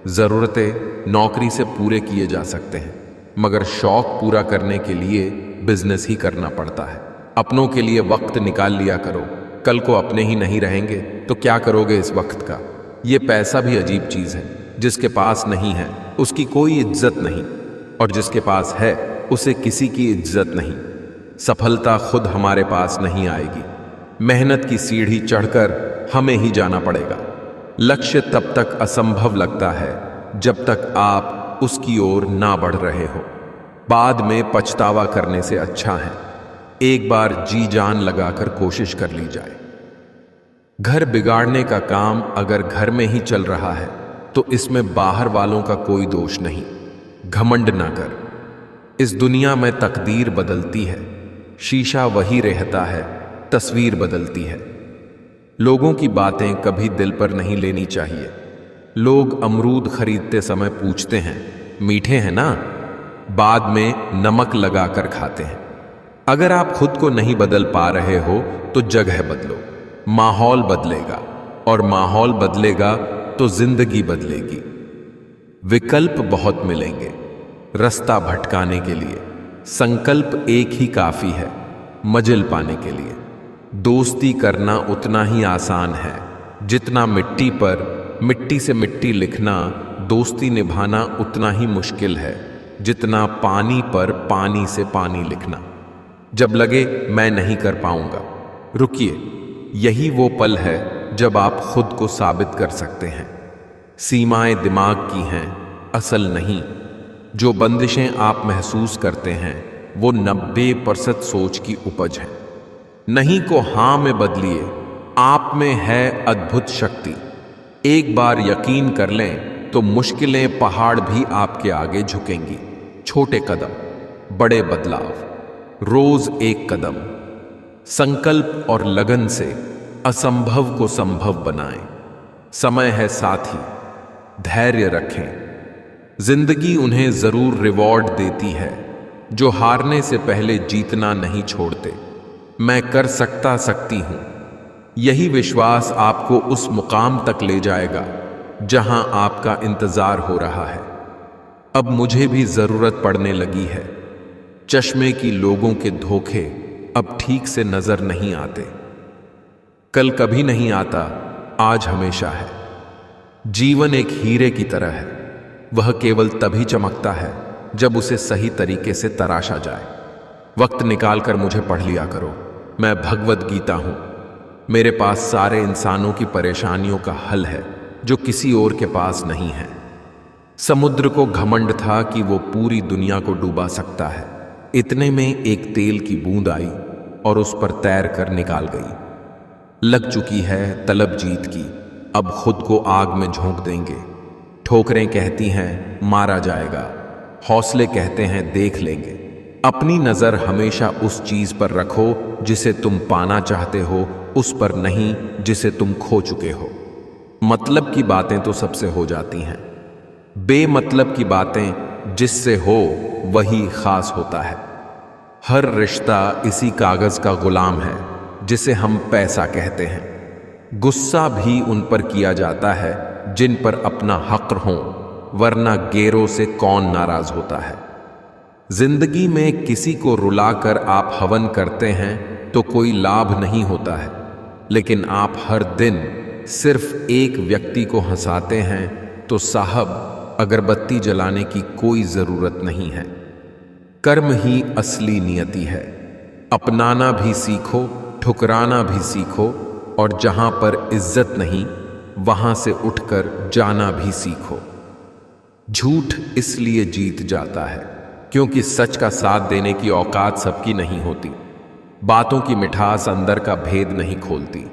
ज़रूरतें नौकरी से पूरे किए जा सकते हैं, मगर शौक पूरा करने के लिए बिजनेस ही करना पड़ता है। अपनों के लिए वक्त निकाल लिया करो, कल को अपने ही नहीं रहेंगे तो क्या करोगे इस वक्त का। ये पैसा भी अजीब चीज है, जिसके पास नहीं है उसकी कोई इज्जत नहीं, और जिसके पास है उसे किसी की इज्जत नहीं। सफलता खुद हमारे पास नहीं आएगी, मेहनत की सीढ़ी चढ़कर हमें ही जाना पड़ेगा। लक्ष्य तब तक असंभव लगता है जब तक आप उसकी ओर ना बढ़ रहे हो। बाद में पछतावा करने से अच्छा है एक बार जी जान लगाकर कोशिश कर ली जाए। घर बिगाड़ने का काम अगर घर में ही चल रहा है तो इसमें बाहर वालों का कोई दोष नहीं। घमंड ना कर, इस दुनिया में तकदीर बदलती है, शीशा वही रहता है, तस्वीर बदलती है। लोगों की बातें कभी दिल पर नहीं लेनी चाहिए। लोग अमरूद खरीदते समय पूछते हैं मीठे हैं ना, बाद में नमक लगाकर खाते हैं। अगर आप खुद को नहीं बदल पा रहे हो तो जगह बदलो, माहौल बदलेगा, और माहौल बदलेगा तो जिंदगी बदलेगी। विकल्प बहुत मिलेंगे रास्ता भटकाने के लिए, संकल्प एक ही काफी है मंजिल पाने के लिए। दोस्ती करना उतना ही आसान है जितना मिट्टी पर मिट्टी से मिट्टी लिखना। दोस्ती निभाना उतना ही मुश्किल है जितना पानी पर पानी से पानी लिखना। जब लगे मैं नहीं कर पाऊंगा, रुकिए, यही वो पल है जब आप खुद को साबित कर सकते हैं। सीमाएं दिमाग की हैं, असल नहीं। जो बंदिशें आप महसूस करते हैं वो 90% सोच की उपज है। नहीं को हां में बदलिए, आप में है अद्भुत शक्ति। एक बार यकीन कर लें तो मुश्किलें पहाड़ भी आपके आगे झुकेंगी। छोटे कदम, बड़े बदलाव, रोज एक कदम, संकल्प और लगन से असंभव को संभव बनाएं। समय है साथी, धैर्य रखें। जिंदगी उन्हें जरूर रिवॉर्ड देती है जो हारने से पहले जीतना नहीं छोड़ते। मैं कर सकती हूं, यही विश्वास आपको उस मुकाम तक ले जाएगा जहां आपका इंतजार हो रहा है। अब मुझे भी जरूरत पड़ने लगी है। चश्मे की लोगों के धोखे अब ठीक से नजर नहीं आते। कल कभी नहीं आता, आज हमेशा है। जीवन एक हीरे की तरह है, वह केवल तभी चमकता है जब उसे सही तरीके से तराशा जाए। वक्त निकालकर मुझे पढ़ लिया करो, मैं भगवद गीता हूं। मेरे पास सारे इंसानों की परेशानियों का हल है जो किसी और के पास नहीं है। समुद्र को घमंड था कि वो पूरी दुनिया को डूबा सकता है। इतने में एक तेल की बूंद आई और उस पर तैर कर निकाल गई। लग चुकी है तलब जीत की, अब खुद को आग में झोंक देंगे। ठोकरें कहती हैं मारा जाएगा, हौसले कहते हैं देख लेंगे। अपनी नजर हमेशा उस चीज पर रखो जिसे तुम पाना चाहते हो, उस पर नहीं जिसे तुम खो चुके हो। मतलब की बातें तो सबसे हो जाती हैं, बेमतलब की बातें जिससे हो वही खास होता है। हर रिश्ता इसी कागज का गुलाम है जिसे हम पैसा कहते हैं। गुस्सा भी उन पर किया जाता है जिन पर अपना हक हो, वरना गैरों से कौन नाराज होता है। जिंदगी में किसी को रुलाकर आप हवन करते हैं तो कोई लाभ नहीं होता है, लेकिन आप हर दिन सिर्फ एक व्यक्ति को हंसाते हैं तो साहब अगरबत्ती जलाने की कोई जरूरत नहीं है। कर्म ही असली नियति है। अपनाना भी सीखो, ठुकराना भी सीखो, और जहां पर इज्जत नहीं वहां से उठकर जाना भी सीखो। झूठ इसलिए जीत जाता है क्योंकि सच का साथ देने की औकात सबकी नहीं होती। बातों की मिठास अंदर का भेद नहीं खोलती।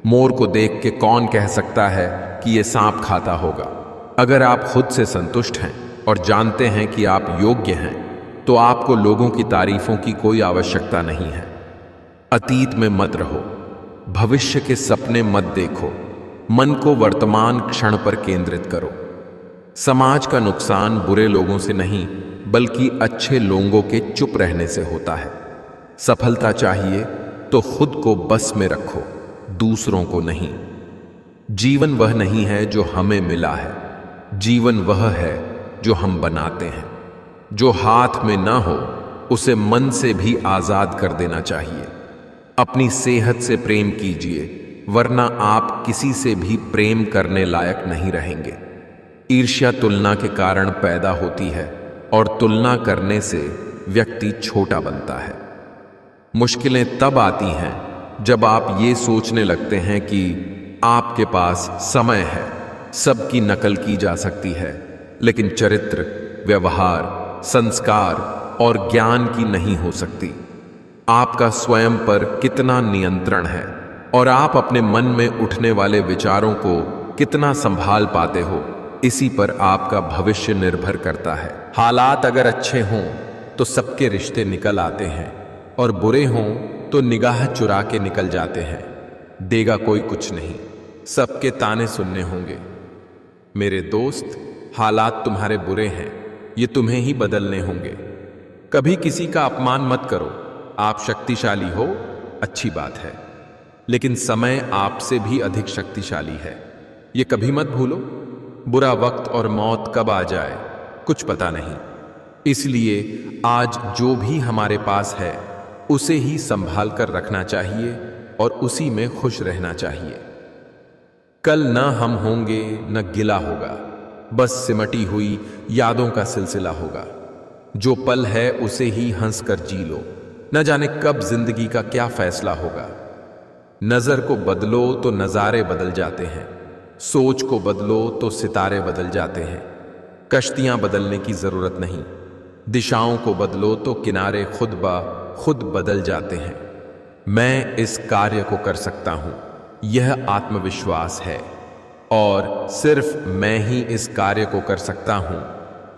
मोर को देख के कौन कह सकता है कि ये सांप खाता होगा। अगर आप खुद से संतुष्ट हैं और जानते हैं कि आप योग्य हैं तो आपको लोगों की तारीफों की कोई आवश्यकता नहीं है। अतीत में मत रहो, भविष्य के सपने मत देखो, मन को वर्तमान क्षण पर केंद्रित करो। समाज का नुकसान बुरे लोगों से नहीं बल्कि अच्छे लोगों के चुप रहने से होता है। सफलता चाहिए तो खुद को बस में रखो, दूसरों को नहीं। जीवन वह नहीं है जो हमें मिला है, जीवन वह है जो हम बनाते हैं। जो हाथ में ना हो उसे मन से भी आजाद कर देना चाहिए। अपनी सेहत से प्रेम कीजिए, वरना आप किसी से भी प्रेम करने लायक नहीं रहेंगे। ईर्ष्या तुलना के कारण पैदा होती है और तुलना करने से व्यक्ति छोटा बनता है। मुश्किलें तब आती हैं जब आप ये सोचने लगते हैं कि आपके पास समय है, सबकी नकल की जा सकती है, लेकिन चरित्र, व्यवहार, संस्कार और ज्ञान की नहीं हो सकती। आपका स्वयं पर कितना नियंत्रण है और आप अपने मन में उठने वाले विचारों को कितना संभाल पाते हो, इसी पर आपका भविष्य निर्भर करता है। हालात अगर अच्छे हों तो सबके रिश्ते निकल आते हैं और बुरे हों तो निगाह चुरा के निकल जाते हैं। देगा कोई कुछ नहीं, सबके ताने सुनने होंगे। मेरे दोस्त, हालात तुम्हारे बुरे हैं, ये तुम्हें ही बदलने होंगे। कभी किसी का अपमान मत करो। आप शक्तिशाली हो, अच्छी बात है, लेकिन समय आपसे भी अधिक शक्तिशाली है, ये कभी मत भूलो। बुरा वक्त और मौत कब आ जाए कुछ पता नहीं, इसलिए आज जो भी हमारे पास है उसे ही संभाल कर रखना चाहिए और उसी में खुश रहना चाहिए। कल न हम होंगे न गिला होगा, बस सिमटी हुई यादों का सिलसिला होगा। जो पल है उसे ही हंसकर जी लो, न जाने कब जिंदगी का क्या फैसला होगा। नजर को बदलो तो नजारे बदल जाते हैं, सोच को बदलो तो सितारे बदल जाते हैं। कश्तियां बदलने की जरूरत नहीं, दिशाओं को बदलो तो किनारे खुद ब खुद बदल जाते हैं। मैं इस कार्य को कर सकता हूं, यह आत्मविश्वास है। और सिर्फ मैं ही इस कार्य को कर सकता हूं,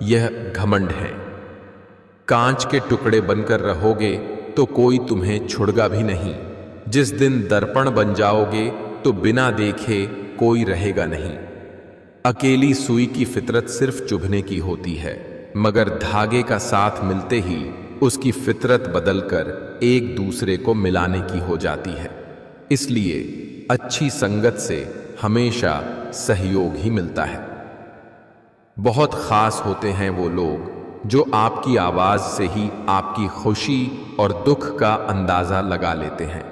यह घमंड है। कांच के टुकड़े बनकर रहोगे तो कोई तुम्हें छुड़गा भी नहीं। जिस दिन दर्पण बन जाओगे तो बिना देखे कोई रहेगा नहीं। अकेली सुई की फितरत सिर्फ चुभने की होती है, मगर धागे का साथ मिलते ही उसकी फितरत बदलकर एक दूसरे को मिलाने की हो जाती है। इसलिए अच्छी संगत से हमेशा सहयोग ही मिलता है। बहुत खास होते हैं वो लोग जो आपकी आवाज से ही आपकी खुशी और दुख का अंदाजा लगा लेते हैं।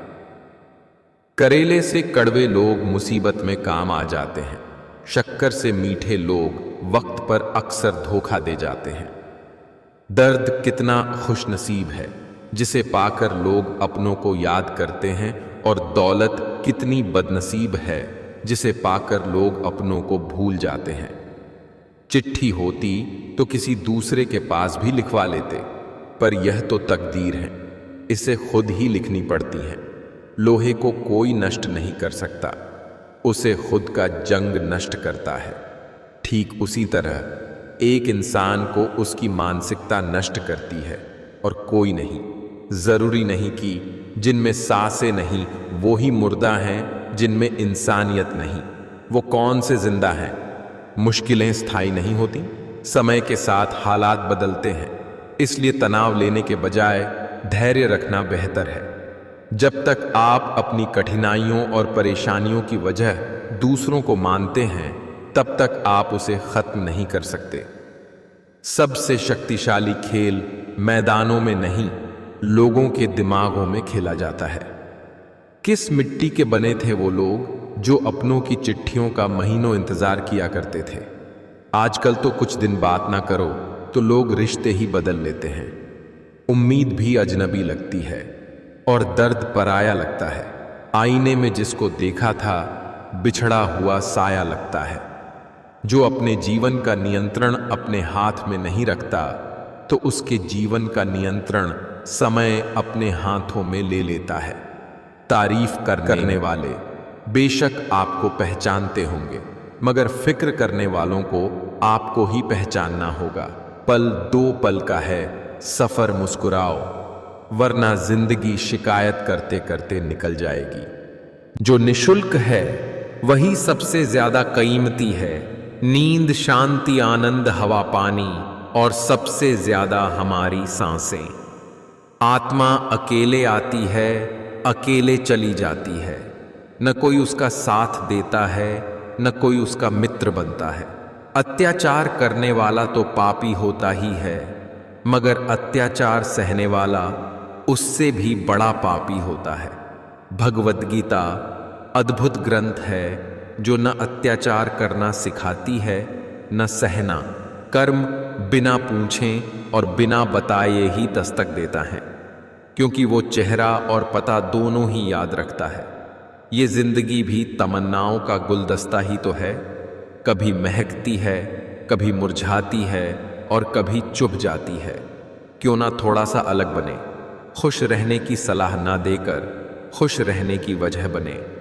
करेले से कड़वे लोग मुसीबत में काम आ जाते हैं। शक्कर से मीठे लोग वक्त पर अक्सर धोखा दे जाते हैं। दर्द कितना खुशनसीब है जिसे पाकर लोग अपनों को याद करते हैं, और दौलत कितनी बदनसीब है जिसे पाकर लोग अपनों को भूल जाते हैं। चिट्ठी होती तो किसी दूसरे के पास भी लिखवा लेते, पर यह तो तकदीर है, इसे खुद ही लिखनी पड़ती है। लोहे को कोई नष्ट नहीं कर सकता, उसे खुद का जंग नष्ट करता है। ठीक उसी तरह एक इंसान को उसकी मानसिकता नष्ट करती है और कोई नहीं। जरूरी नहीं कि जिनमें सांसें नहीं वो ही मुर्दा हैं, जिनमें इंसानियत नहीं वो कौन से जिंदा हैं। मुश्किलें स्थायी नहीं होती, समय के साथ हालात बदलते हैं। इसलिए तनाव लेने के बजाय धैर्य रखना बेहतर है। जब तक आप अपनी कठिनाइयों और परेशानियों की वजह दूसरों को मानते हैं, तब तक आप उसे खत्म नहीं कर सकते। सबसे शक्तिशाली खेल मैदानों में नहीं, लोगों के दिमागों में खेला जाता है। किस मिट्टी के बने थे वो लोग जो अपनों की चिट्ठियों का महीनों इंतजार किया करते थे। आजकल तो कुछ दिन बात ना करो तो लोग रिश्ते ही बदल लेते हैं। उम्मीद भी अजनबी लगती है और दर्द पराया लगता है। आईने में जिसको देखा था बिछड़ा हुआ साया लगता है। जो अपने जीवन का नियंत्रण अपने हाथ में नहीं रखता, तो उसके जीवन का नियंत्रण समय अपने हाथों में ले लेता है। तारीफ करने वाले बेशक आपको पहचानते होंगे, मगर फिक्र करने वालों को आपको ही पहचानना होगा। पल दो पल का है, सफर मुस्कुराओ, वरना जिंदगी शिकायत करते करते निकल जाएगी। जो निशुल्क है वही सबसे ज्यादा कीमती है। नींद, शांति, आनंद, हवा, पानी और सबसे ज्यादा हमारी सांसें। आत्मा अकेले आती है, अकेले चली जाती है। न कोई उसका साथ देता है, न कोई उसका मित्र बनता है। अत्याचार करने वाला तो पापी होता ही है, मगर अत्याचार सहने वाला उससे भी बड़ा पापी होता है। भगवद गीता अद्भुत ग्रंथ है जो न अत्याचार करना सिखाती है, न सहना। कर्म बिना पूछे और बिना बताए ही दस्तक देता है, क्योंकि वो चेहरा और पता दोनों ही याद रखता है। ये जिंदगी भी तमन्नाओं का गुलदस्ता ही तो है। कभी महकती है, कभी मुरझाती है और कभी चुभ जाती है। क्यों ना थोड़ा सा अलग बने, खुश रहने की सलाह ना देकर खुश रहने की वजह बने।